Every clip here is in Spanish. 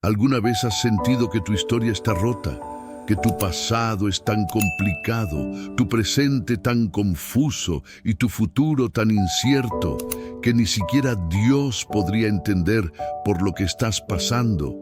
¿Alguna vez has sentido que tu historia está rota? Que tu pasado es tan complicado, tu presente tan confuso y tu futuro tan incierto, que ni siquiera Dios podría entender por lo que estás pasando.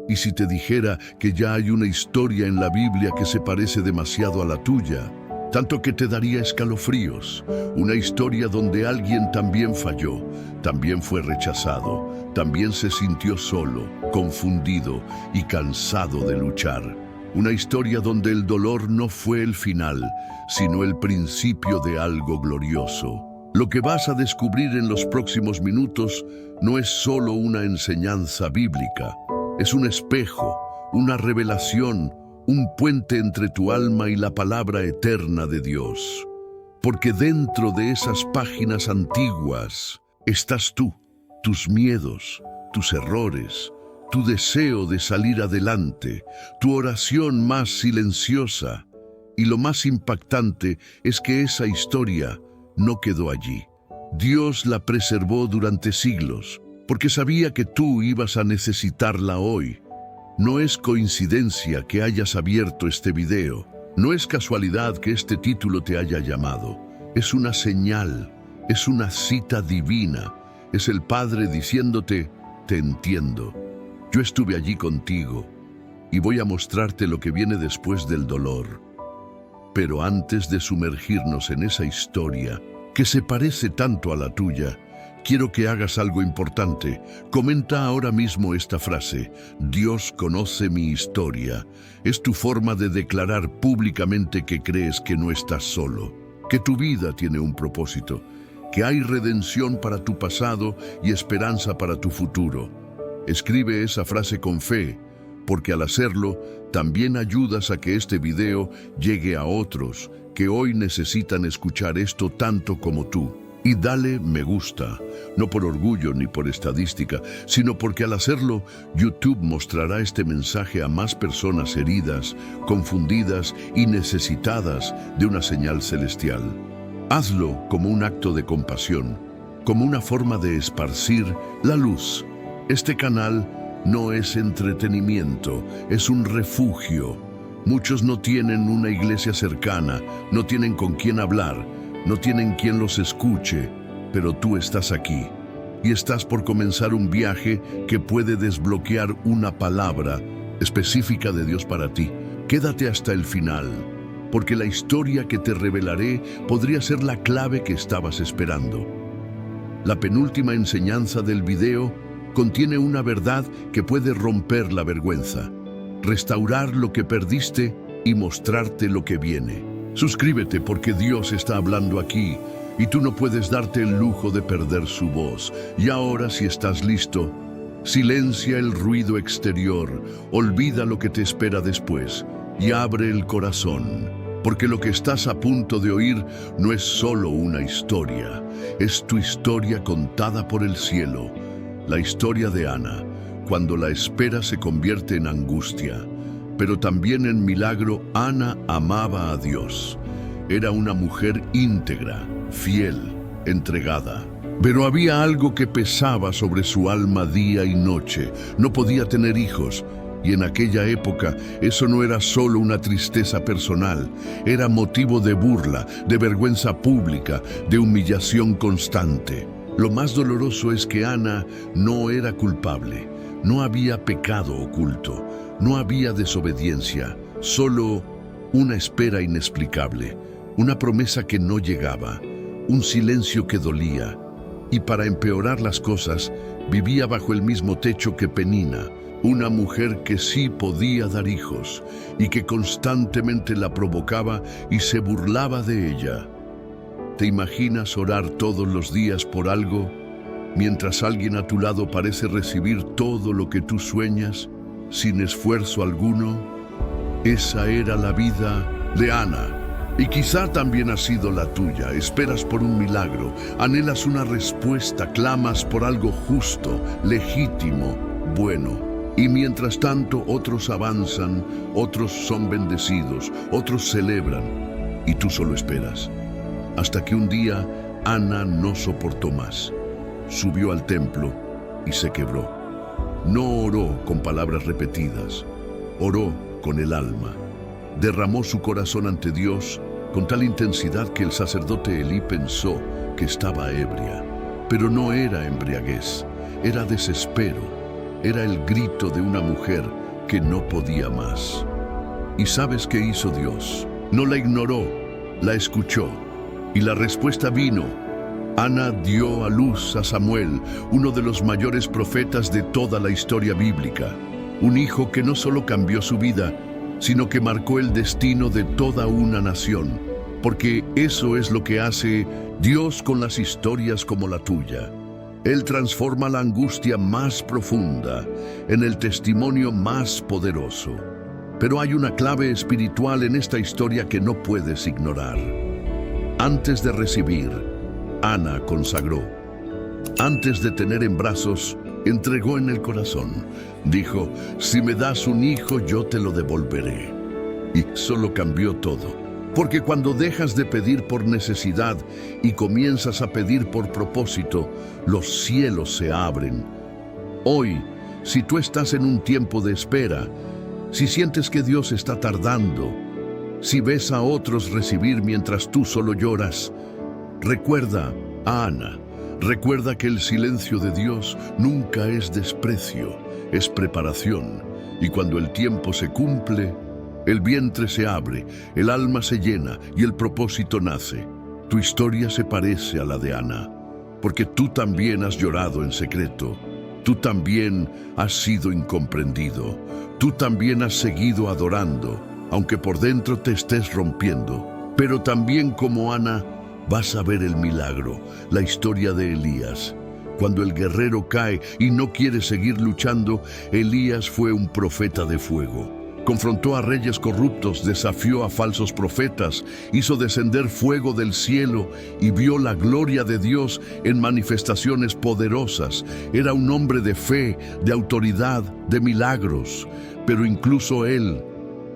¿Y si te dijera que ya hay una historia en la Biblia que se parece demasiado a la tuya? Tanto que te daría escalofríos. Una historia donde alguien también falló, también fue rechazado, también se sintió solo, confundido y cansado de luchar. Una historia donde el dolor no fue el final, sino el principio de algo glorioso. Lo que vas a descubrir en los próximos minutos no es solo una enseñanza bíblica, es un espejo, una revelación, un puente entre tu alma y la palabra eterna de Dios. Porque dentro de esas páginas antiguas estás tú, tus miedos, tus errores, tu deseo de salir adelante, tu oración más silenciosa. Y lo más impactante es que esa historia no quedó allí. Dios la preservó durante siglos, porque sabía que tú ibas a necesitarla hoy. No es coincidencia que hayas abierto este video. No es casualidad que este título te haya llamado. Es una señal, es una cita divina. Es el Padre diciéndote, te entiendo. Yo estuve allí contigo y voy a mostrarte lo que viene después del dolor. Pero antes de sumergirnos en esa historia, que se parece tanto a la tuya, quiero que hagas algo importante. Comenta ahora mismo esta frase: Dios conoce mi historia. Es tu forma de declarar públicamente que crees que no estás solo, que tu vida tiene un propósito, que hay redención para tu pasado y esperanza para tu futuro. Escribe esa frase con fe, porque al hacerlo, también ayudas a que este video llegue a otros que hoy necesitan escuchar esto tanto como tú. Y dale me gusta, no por orgullo ni por estadística, sino porque al hacerlo, YouTube mostrará este mensaje a más personas heridas, confundidas y necesitadas de una señal celestial. Hazlo como un acto de compasión, como una forma de esparcir la luz. Este canal no es entretenimiento, es un refugio. Muchos no tienen una iglesia cercana, no tienen con quién hablar, no tienen quien los escuche, pero tú estás aquí y estás por comenzar un viaje que puede desbloquear una palabra específica de Dios para ti. Quédate hasta el final, porque la historia que te revelaré podría ser la clave que estabas esperando. La penúltima enseñanza del video contiene una verdad que puede romper la vergüenza, restaurar lo que perdiste y mostrarte lo que viene. Suscríbete porque Dios está hablando aquí y tú no puedes darte el lujo de perder su voz. Y ahora, si estás listo, silencia el ruido exterior, olvida lo que te espera después y abre el corazón, porque lo que estás a punto de oír no es solo una historia, es tu historia contada por el cielo, la historia de Ana, cuando la espera se convierte en angustia. Pero también en milagro, Ana amaba a Dios. Era una mujer íntegra, fiel, entregada. Pero había algo que pesaba sobre su alma día y noche. No podía tener hijos. Y en aquella época, eso no era solo una tristeza personal. Era motivo de burla, de vergüenza pública, de humillación constante. Lo más doloroso es que Ana no era culpable. No había pecado oculto. No había desobediencia, solo una espera inexplicable, una promesa que no llegaba, un silencio que dolía. Y para empeorar las cosas, vivía bajo el mismo techo que Penina, una mujer que sí podía dar hijos y que constantemente la provocaba y se burlaba de ella. ¿Te imaginas orar todos los días por algo, mientras alguien a tu lado parece recibir todo lo que tú sueñas? Sin esfuerzo alguno? Esa era la vida de Ana. Y quizá también ha sido la tuya. Esperas por un milagro, anhelas una respuesta, clamas por algo justo, legítimo, bueno. Y mientras tanto otros avanzan, otros son bendecidos, otros celebran, y tú solo esperas. Hasta que un día Ana no soportó más. Subió al templo y se quebró. No oró con palabras repetidas, oró con el alma. Derramó su corazón ante Dios con tal intensidad que el sacerdote Elí pensó que estaba ebria. Pero no era embriaguez, era desespero, era el grito de una mujer que no podía más. ¿Y sabes qué hizo Dios? No la ignoró, la escuchó. Y la respuesta vino. Ana dio a luz a Samuel, uno de los mayores profetas de toda la historia bíblica. Un hijo que no solo cambió su vida, sino que marcó el destino de toda una nación. Porque eso es lo que hace Dios con las historias como la tuya. Él transforma la angustia más profunda en el testimonio más poderoso. Pero hay una clave espiritual en esta historia que no puedes ignorar. Antes de recibir, Ana consagró. Antes de tener en brazos, entregó en el corazón. Dijo, si me das un hijo, yo te lo devolveré. Y solo cambió todo. Porque cuando dejas de pedir por necesidad y comienzas a pedir por propósito, los cielos se abren. Hoy, si tú estás en un tiempo de espera, si sientes que Dios está tardando, si ves a otros recibir mientras tú solo lloras, recuerda a Ana. Recuerda que el silencio de Dios nunca es desprecio, es preparación. Y cuando el tiempo se cumple, el vientre se abre, el alma se llena y el propósito nace. Tu historia se parece a la de Ana, porque tú también has llorado en secreto. Tú también has sido incomprendido. Tú también has seguido adorando, aunque por dentro te estés rompiendo. Pero también como Ana, vas a ver el milagro, la historia de Elías. Cuando el guerrero cae y no quiere seguir luchando, Elías fue un profeta de fuego. Confrontó a reyes corruptos, desafió a falsos profetas, hizo descender fuego del cielo y vio la gloria de Dios en manifestaciones poderosas. Era un hombre de fe, de autoridad, de milagros, pero incluso él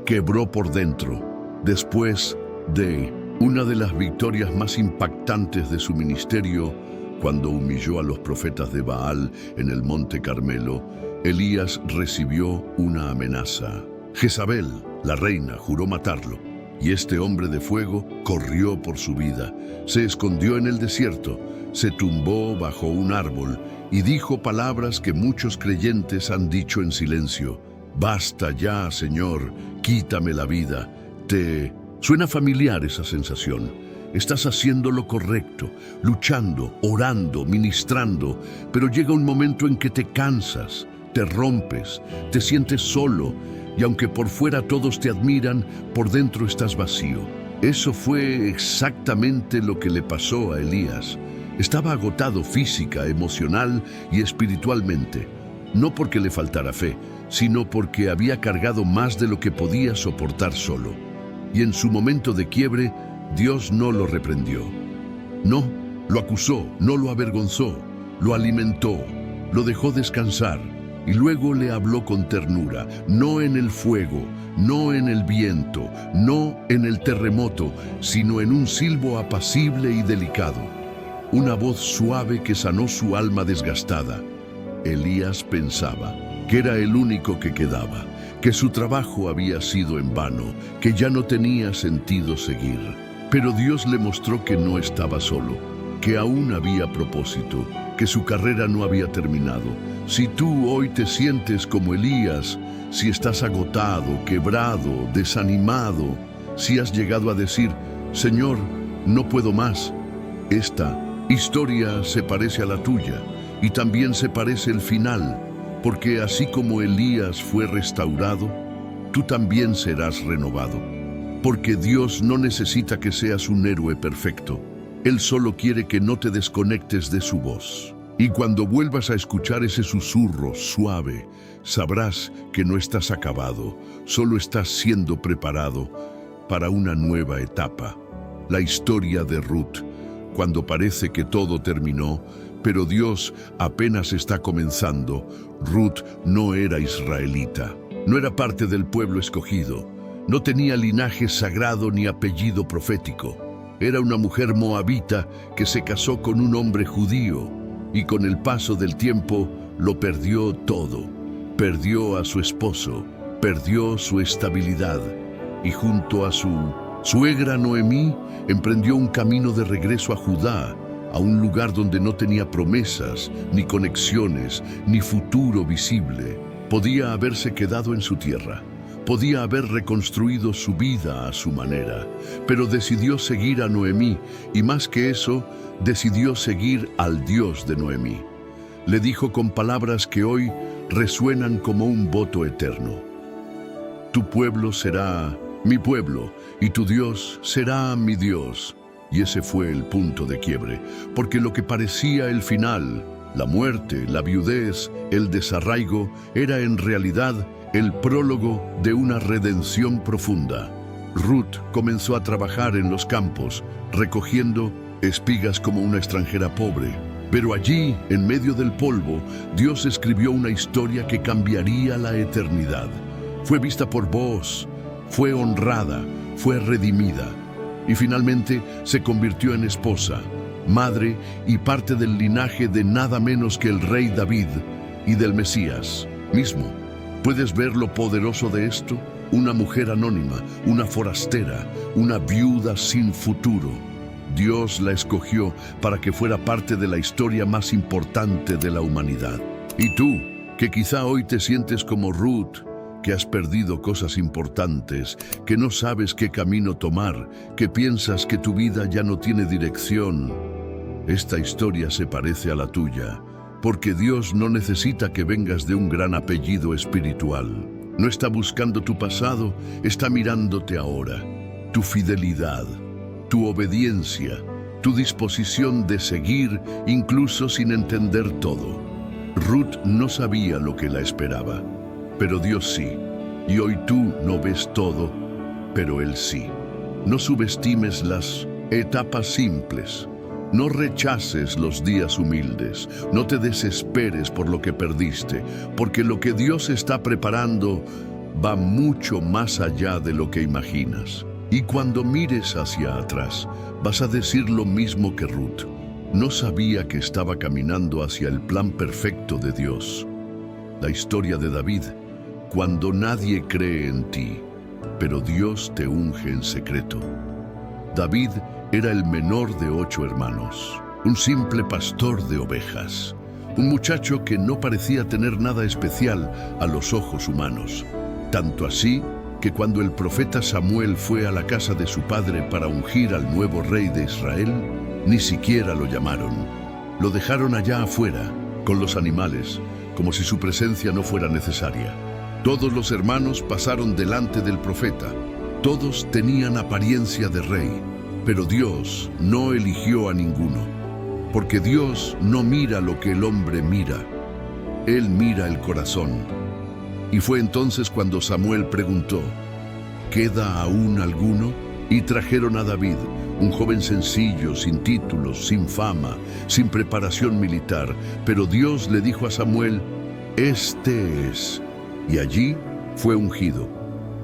quebró por dentro. Después de una de las victorias más impactantes de su ministerio, cuando humilló a los profetas de Baal en el Monte Carmelo, Elías recibió una amenaza. Jezabel, la reina, juró matarlo, y este hombre de fuego corrió por su vida. Se escondió en el desierto, se tumbó bajo un árbol y dijo palabras que muchos creyentes han dicho en silencio. Basta ya, Señor, quítame la vida. ¿Te suena familiar esa sensación? Estás haciendo lo correcto, luchando, orando, ministrando, pero llega un momento en que te cansas, te rompes, te sientes solo, y aunque por fuera todos te admiran, por dentro estás vacío. Eso fue exactamente lo que le pasó a Elías. Estaba agotado física, emocional y espiritualmente. No porque le faltara fe, sino porque había cargado más de lo que podía soportar solo. Y en su momento de quiebre, Dios no lo reprendió. No, lo acusó, no lo avergonzó, lo alimentó, lo dejó descansar. Y luego le habló con ternura, no en el fuego, no en el viento, no en el terremoto, sino en un silbo apacible y delicado. Una voz suave que sanó su alma desgastada. Elías pensaba que era el único que quedaba, que su trabajo había sido en vano, que ya no tenía sentido seguir. Pero Dios le mostró que no estaba solo, que aún había propósito, que su carrera no había terminado. Si tú hoy te sientes como Elías, si estás agotado, quebrado, desanimado, si has llegado a decir, Señor, no puedo más, esta historia se parece a la tuya y también se parece el final, porque así como Elías fue restaurado, tú también serás renovado. Porque Dios no necesita que seas un héroe perfecto. Él solo quiere que no te desconectes de su voz. Y cuando vuelvas a escuchar ese susurro suave, sabrás que no estás acabado, solo estás siendo preparado para una nueva etapa. La historia de Ruth, cuando parece que todo terminó, pero Dios apenas está comenzando. Ruth no era israelita, no era parte del pueblo escogido, no tenía linaje sagrado ni apellido profético. Era una mujer moabita que se casó con un hombre judío, y con el paso del tiempo lo perdió todo. perdió a su esposo, perdió su estabilidad y junto a su suegra Noemí emprendió un camino de regreso a Judá, a un lugar donde no tenía promesas, ni conexiones, ni futuro visible. Podía haberse quedado en su tierra, podía haber reconstruido su vida a su manera, pero decidió seguir a Noemí y más que eso, decidió seguir al Dios de Noemí. Le dijo con palabras que hoy resuenan como un voto eterno: tu pueblo será mi pueblo y tu Dios será mi Dios. Y ese fue el punto de quiebre, porque lo que parecía el final, la muerte, la viudez, el desarraigo, era en realidad el prólogo de una redención profunda. Ruth comenzó a trabajar en los campos, recogiendo espigas como una extranjera pobre. Pero allí, en medio del polvo, Dios escribió una historia que cambiaría la eternidad. Fue vista por Booz, fue honrada, fue redimida. Y finalmente se convirtió en esposa, madre y parte del linaje de nada menos que el rey David y del Mesías mismo. ¿Puedes ver lo poderoso de esto? Una mujer anónima, una forastera, una viuda sin futuro. Dios la escogió para que fuera parte de la historia más importante de la humanidad. Y tú, que quizá hoy te sientes como Ruth, que has perdido cosas importantes, que no sabes qué camino tomar, que piensas que tu vida ya no tiene dirección. Esta historia se parece a la tuya, porque Dios no necesita que vengas de un gran apellido espiritual. No está buscando tu pasado, está mirándote ahora. Tu fidelidad, tu obediencia, tu disposición de seguir incluso sin entender todo. Ruth no sabía lo que la esperaba, pero Dios sí. Y hoy tú no ves todo, pero Él sí. No subestimes las etapas simples. No rechaces los días humildes. No te desesperes por lo que perdiste, porque lo que Dios está preparando va mucho más allá de lo que imaginas. Y cuando mires hacia atrás, vas a decir lo mismo que Ruth. No sabía que estaba caminando hacia el plan perfecto de Dios. La historia de David: cuando nadie cree en ti, pero Dios te unge en secreto. David era el menor de 8 hermanos, un simple pastor de ovejas, un muchacho que no parecía tener nada especial a los ojos humanos. Tanto así que cuando el profeta Samuel fue a la casa de su padre para ungir al nuevo rey de Israel, ni siquiera lo llamaron. Lo dejaron allá afuera, con los animales, como si su presencia no fuera necesaria. Todos los hermanos pasaron delante del profeta. Todos tenían apariencia de rey, pero Dios no eligió a ninguno, porque Dios no mira lo que el hombre mira. Él mira el corazón. Y fue entonces cuando Samuel preguntó: ¿queda aún alguno? Y trajeron a David, un joven sencillo, sin títulos, sin fama, sin preparación militar. Pero Dios le dijo a Samuel: este es. Y allí fue ungido,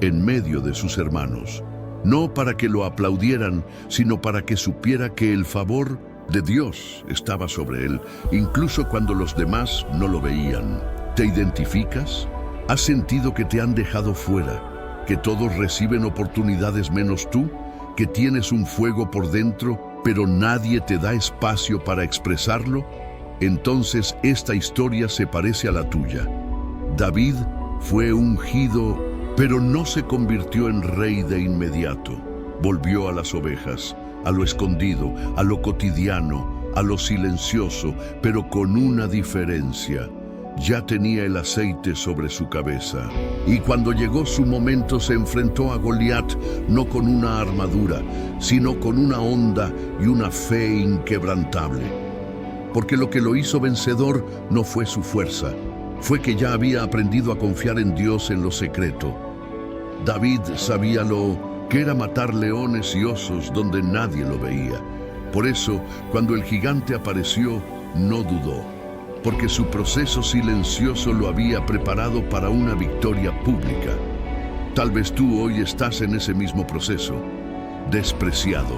en medio de sus hermanos, no para que lo aplaudieran, sino para que supiera que el favor de Dios estaba sobre él, incluso cuando los demás no lo veían. ¿Te identificas? ¿Has sentido que te han dejado fuera? ¿Que todos reciben oportunidades menos tú? ¿Que tienes un fuego por dentro, pero nadie te da espacio para expresarlo? Entonces esta historia se parece a la tuya. David fue ungido, pero no se convirtió en rey de inmediato. Volvió a las ovejas, a lo escondido, a lo cotidiano, a lo silencioso, pero con una diferencia: ya tenía el aceite sobre su cabeza. Y cuando llegó su momento se enfrentó a Goliat, no con una armadura, sino con una honda y una fe inquebrantable. Porque lo que lo hizo vencedor no fue su fuerza, fue que ya había aprendido a confiar en Dios en lo secreto. David sabía lo que era matar leones y osos donde nadie lo veía. Por eso, cuando el gigante apareció, no dudó, porque su proceso silencioso lo había preparado para una victoria pública. Tal vez tú hoy estás en ese mismo proceso, despreciado,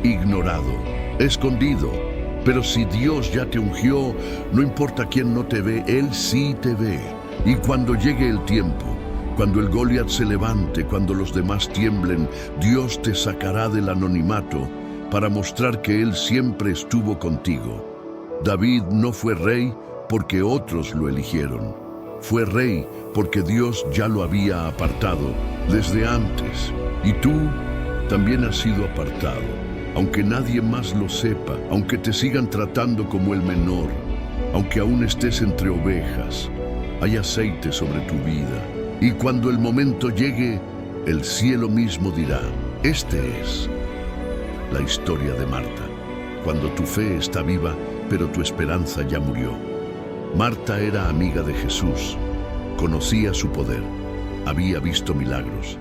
ignorado, escondido. Pero si Dios ya te ungió, no importa quién no te ve, Él sí te ve. Y cuando llegue el tiempo, cuando el Goliat se levante, cuando los demás tiemblen, Dios te sacará del anonimato para mostrar que Él siempre estuvo contigo. David no fue rey porque otros lo eligieron. Fue rey porque Dios ya lo había apartado desde antes. Y tú también has sido apartado, aunque nadie más lo sepa, aunque te sigan tratando como el menor, aunque aún estés entre ovejas. Hay aceite sobre tu vida. Y cuando el momento llegue, el cielo mismo dirá: este es la historia de Marta, cuando tu fe está viva, pero tu esperanza ya murió. Marta era amiga de Jesús, conocía su poder, había visto milagros,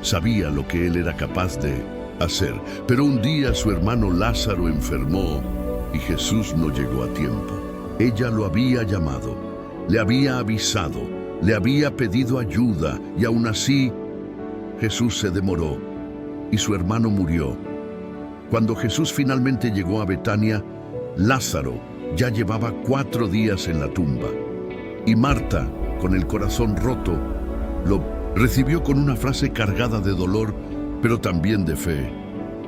sabía lo que él era capaz de hacer, pero un día su hermano Lázaro enfermó y Jesús no llegó a tiempo. Ella lo había llamado, le había avisado, le había pedido ayuda y aún así Jesús se demoró y su hermano murió. Cuando Jesús finalmente llegó a Betania, Lázaro ya llevaba 4 días en la tumba. Y Marta, con el corazón roto, lo recibió con una frase cargada de dolor, pero también de fe.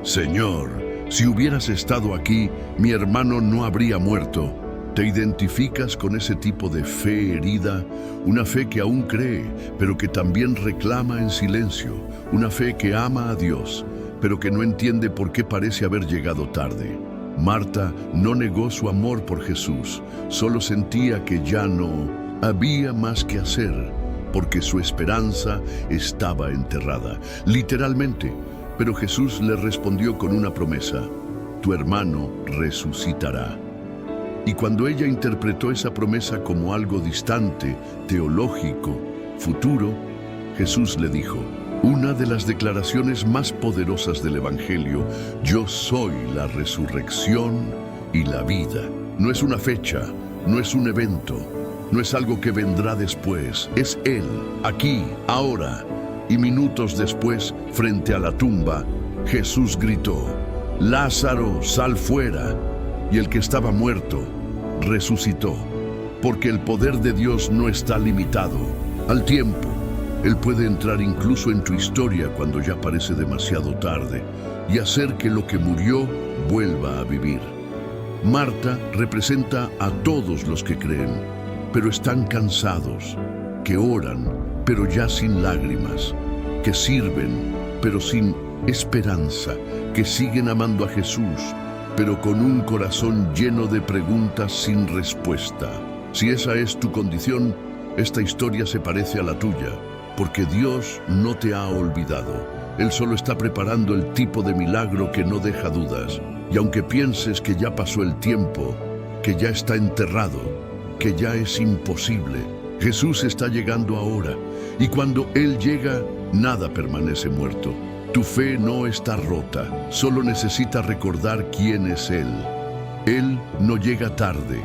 Señor, si hubieras estado aquí, mi hermano no habría muerto. ¿Te identificas con ese tipo de fe herida? Una fe que aún cree, pero que también reclama en silencio. Una fe que ama a Dios, pero que no entiende por qué parece haber llegado tarde. Marta no negó su amor por Jesús, solo sentía que ya no había más que hacer, porque su esperanza estaba enterrada, literalmente. Pero Jesús le respondió con una promesa: tu hermano resucitará. Y cuando ella interpretó esa promesa como algo distante, teológico, futuro, Jesús le dijo: una de las declaraciones más poderosas del Evangelio: yo soy la resurrección y la vida. No es una fecha, no es un evento, no es algo que vendrá después, es Él, aquí, ahora. Y minutos después, frente a la tumba, Jesús gritó: Lázaro, sal fuera. Y el que estaba muerto resucitó, porque el poder de Dios no está limitado al tiempo. Él puede entrar incluso en tu historia cuando ya parece demasiado tarde y hacer que lo que murió vuelva a vivir. Marta representa a todos los que creen, pero están cansados, que oran, pero ya sin lágrimas, que sirven, pero sin esperanza, que siguen amando a Jesús, pero con un corazón lleno de preguntas sin respuesta. Si esa es tu condición, esta historia se parece a la tuya, porque Dios no te ha olvidado. Él solo está preparando el tipo de milagro que no deja dudas. Y aunque pienses que ya pasó el tiempo, que ya está enterrado, que ya es imposible, Jesús está llegando ahora. Y cuando Él llega, nada permanece muerto. Tu fe no está rota, solo necesita recordar quién es Él. Él no llega tarde,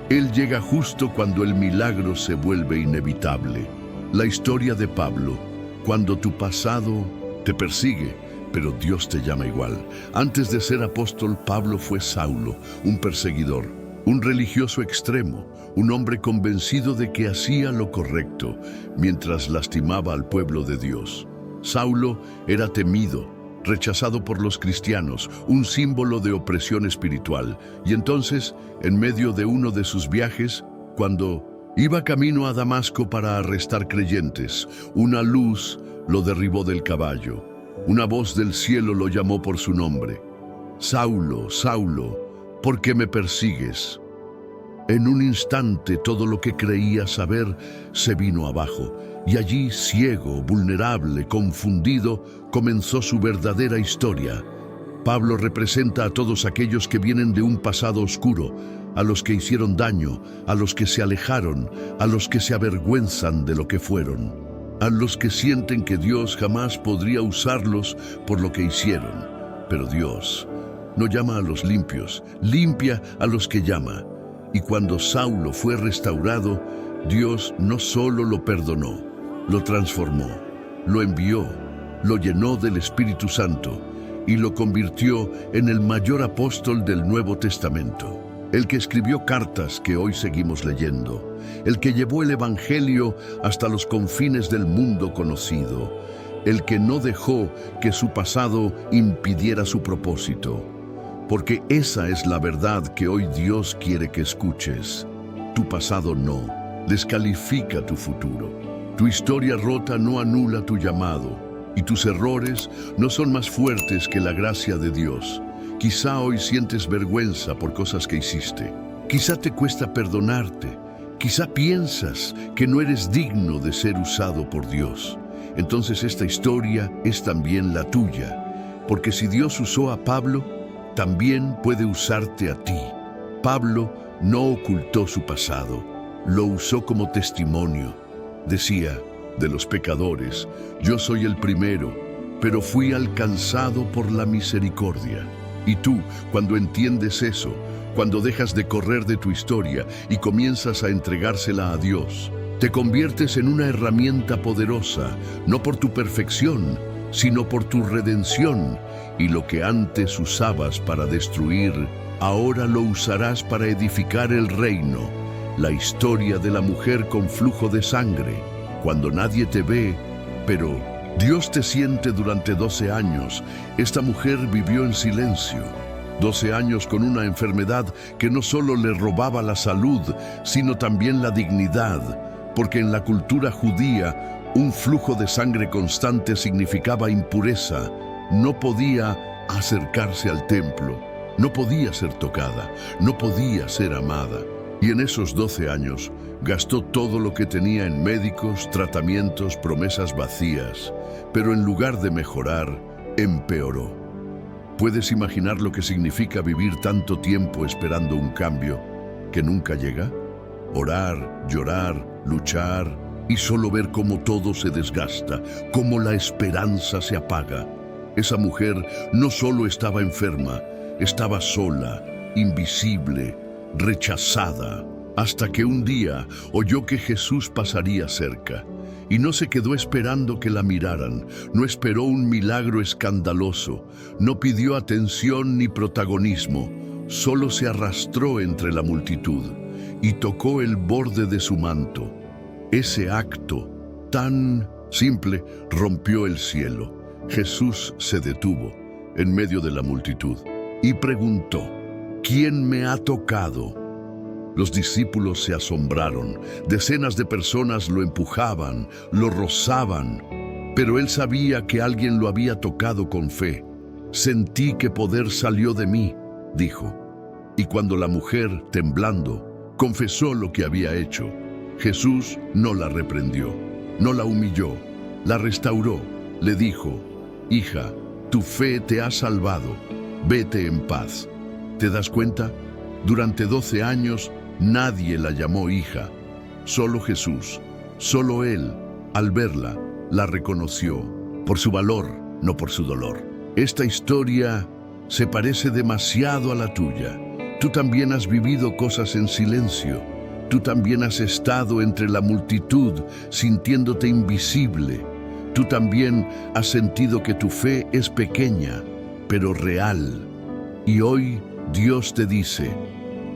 Él llega justo cuando el milagro se vuelve inevitable. La historia de Pablo: cuando tu pasado te persigue, pero Dios te llama igual. Antes de ser apóstol, Pablo fue Saulo, un perseguidor, un religioso extremo, un hombre convencido de que hacía lo correcto mientras lastimaba al pueblo de Dios. Saulo era temido, rechazado por los cristianos, un símbolo de opresión espiritual. Y entonces, en medio de uno de sus viajes, cuando iba camino a Damasco para arrestar creyentes, una luz lo derribó del caballo. Una voz del cielo lo llamó por su nombre: Saulo, Saulo, ¿por qué me persigues? En un instante todo lo que creía saber se vino abajo, y allí, ciego, vulnerable, confundido, comenzó su verdadera historia. Pablo representa a todos aquellos que vienen de un pasado oscuro, a los que hicieron daño, a los que se alejaron, a los que se avergüenzan de lo que fueron, a los que sienten que Dios jamás podría usarlos por lo que hicieron. Pero Dios no llama a los limpios, limpia a los que llama. Y cuando Saulo fue restaurado, Dios no solo lo perdonó, lo transformó, lo envió, lo llenó del Espíritu Santo y lo convirtió en el mayor apóstol del Nuevo Testamento. el que escribió cartas que hoy seguimos leyendo, el que llevó el Evangelio hasta los confines del mundo conocido, el que no dejó que su pasado impidiera su propósito. Porque esa es la verdad que hoy Dios quiere que escuches. Tu pasado no descalifica tu futuro. Tu historia rota no anula tu llamado, y tus errores no son más fuertes que la gracia de Dios. Quizá hoy sientes vergüenza por cosas que hiciste. Quizá te cuesta perdonarte. Quizá piensas que no eres digno de ser usado por Dios. Entonces esta historia es también la tuya, porque si Dios usó a Pablo, también puede usarte a ti. Pablo no ocultó su pasado, lo usó como testimonio. Decía, de los pecadores, yo soy el primero, pero fui alcanzado por la misericordia. Y tú, cuando entiendes eso, cuando dejas de correr de tu historia y comienzas a entregársela a Dios, te conviertes en una herramienta poderosa, no por tu perfección, sino por tu redención. Y lo que antes usabas para destruir, ahora lo usarás para edificar el reino. La historia de la mujer con flujo de sangre, cuando nadie te ve, pero Dios te siente durante 12 años. Esta mujer vivió en silencio. 12 años con una enfermedad que no solo le robaba la salud, sino también la dignidad, porque en la cultura judía, un flujo de sangre constante significaba impureza. No podía acercarse al templo, no podía ser tocada, no podía ser amada. Y en esos 12 años gastó todo lo que tenía en médicos, tratamientos, promesas vacías, pero en lugar de mejorar, empeoró. ¿Puedes imaginar lo que significa vivir tanto tiempo esperando un cambio que nunca llega? Orar, llorar, luchar y solo ver cómo todo se desgasta, cómo la esperanza se apaga. Esa mujer no solo estaba enferma, estaba sola, invisible, rechazada, hasta que un día oyó que Jesús pasaría cerca. Y no se quedó esperando que la miraran, no esperó un milagro escandaloso, no pidió atención ni protagonismo, solo se arrastró entre la multitud y tocó el borde de su manto. Ese acto tan simple rompió el cielo. Jesús se detuvo en medio de la multitud y preguntó, ¿quién me ha tocado? Los discípulos se asombraron. Decenas de personas lo empujaban, lo rozaban, pero él sabía que alguien lo había tocado con fe. Sentí que poder salió de mí, dijo. Y cuando la mujer, temblando, confesó lo que había hecho, Jesús no la reprendió, no la humilló, la restauró, le dijo, hija, tu fe te ha salvado, vete en paz. ¿Te das cuenta? Durante 12 años, nadie la llamó hija, solo Jesús, solo Él, al verla, la reconoció, por su valor, no por su dolor. Esta historia se parece demasiado a la tuya. Tú también has vivido cosas en silencio. Tú también has estado entre la multitud, sintiéndote invisible. Tú también has sentido que tu fe es pequeña, pero real. Y hoy Dios te dice,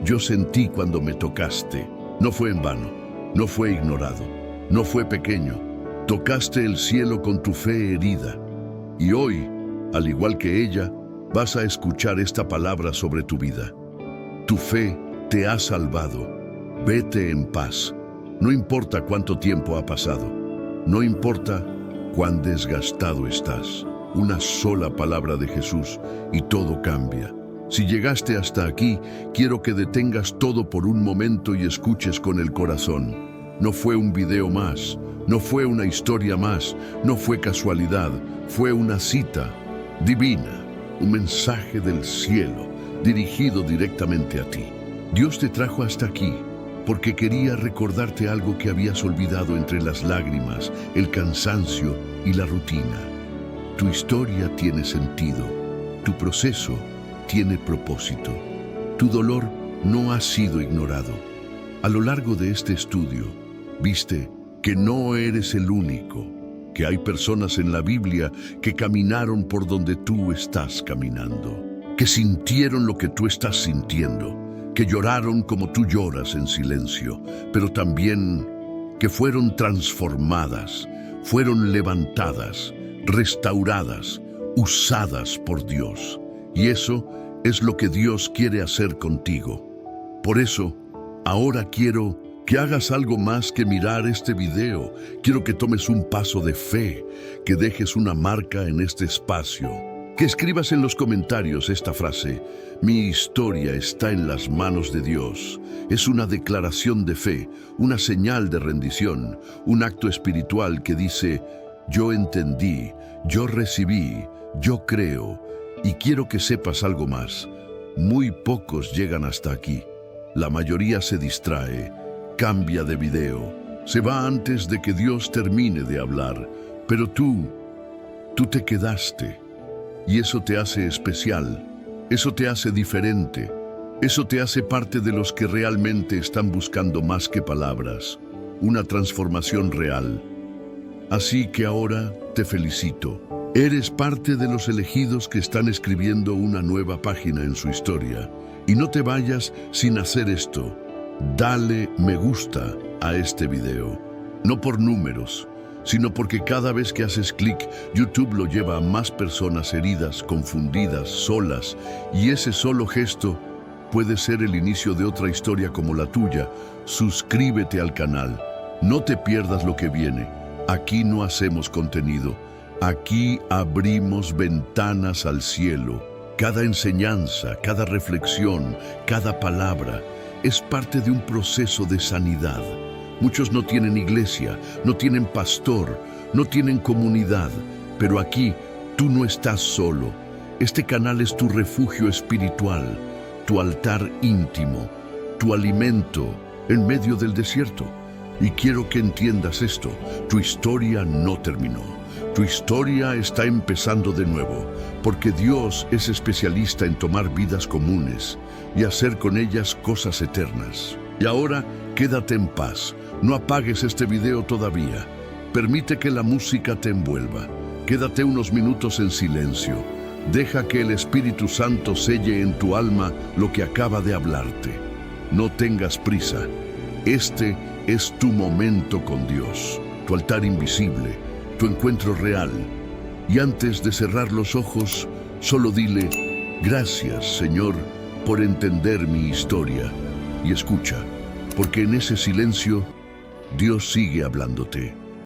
yo sentí cuando me tocaste. No fue en vano, no fue ignorado, no fue pequeño. Tocaste el cielo con tu fe herida. Y hoy, al igual que ella, vas a escuchar esta palabra sobre tu vida. Tu fe te ha salvado. Vete en paz. No importa cuánto tiempo ha pasado. No importa cuán desgastado estás. Una sola palabra de Jesús y todo cambia. Si llegaste hasta aquí, quiero que detengas todo por un momento y escuches con el corazón. No fue un video más, no fue una historia más, no fue casualidad, fue una cita divina, un mensaje del cielo dirigido directamente a ti. Dios te trajo hasta aquí porque quería recordarte algo que habías olvidado entre las lágrimas, el cansancio y la rutina. Tu historia tiene sentido, tu proceso tiene propósito. Tu dolor no ha sido ignorado. A lo largo de este estudio, viste que no eres el único, que hay personas en la Biblia que caminaron por donde tú estás caminando, que sintieron lo que tú estás sintiendo, que lloraron como tú lloras en silencio, pero también que fueron transformadas, fueron levantadas, restauradas, usadas por Dios. Y eso es lo que Dios quiere hacer contigo. Por eso, ahora quiero que hagas algo más que mirar este video. Quiero que tomes un paso de fe, que dejes una marca en este espacio, que escribas en los comentarios esta frase: mi historia está en las manos de Dios. Es una declaración de fe, una señal de rendición, un acto espiritual que dice: yo entendí, yo recibí, yo creo. Y quiero que sepas algo más. Muy pocos llegan hasta aquí. La mayoría se distrae, cambia de video, se va antes de que Dios termine de hablar. Pero tú te quedaste. Y eso te hace especial, eso te hace diferente, eso te hace parte de los que realmente están buscando más que palabras, una transformación real. Así que ahora te felicito. Eres parte de los elegidos que están escribiendo una nueva página en su historia. Y no te vayas sin hacer esto. Dale me gusta a este video. No por números, sino porque cada vez que haces clic, YouTube lo lleva a más personas heridas, confundidas, solas. Y ese solo gesto puede ser el inicio de otra historia como la tuya. Suscríbete al canal. No te pierdas lo que viene. Aquí no hacemos contenido. Aquí abrimos ventanas al cielo. Cada enseñanza, cada reflexión, cada palabra es parte de un proceso de sanidad. Muchos no tienen iglesia, no tienen pastor, no tienen comunidad, pero aquí tú no estás solo. Este canal es tu refugio espiritual, tu altar íntimo, tu alimento en medio del desierto. Y quiero que entiendas esto: tu historia no terminó. Tu historia está empezando de nuevo, porque Dios es especialista en tomar vidas comunes y hacer con ellas cosas eternas. Y ahora, quédate en paz. No apagues este video todavía. Permite que la música te envuelva. Quédate unos minutos en silencio. Deja que el Espíritu Santo selle en tu alma lo que acaba de hablarte. No tengas prisa. Este es tu momento con Dios, tu altar invisible, tu encuentro real. Y antes de cerrar los ojos, solo dile: gracias, Señor, por entender mi historia. Y escucha, porque en ese silencio Dios sigue hablándote.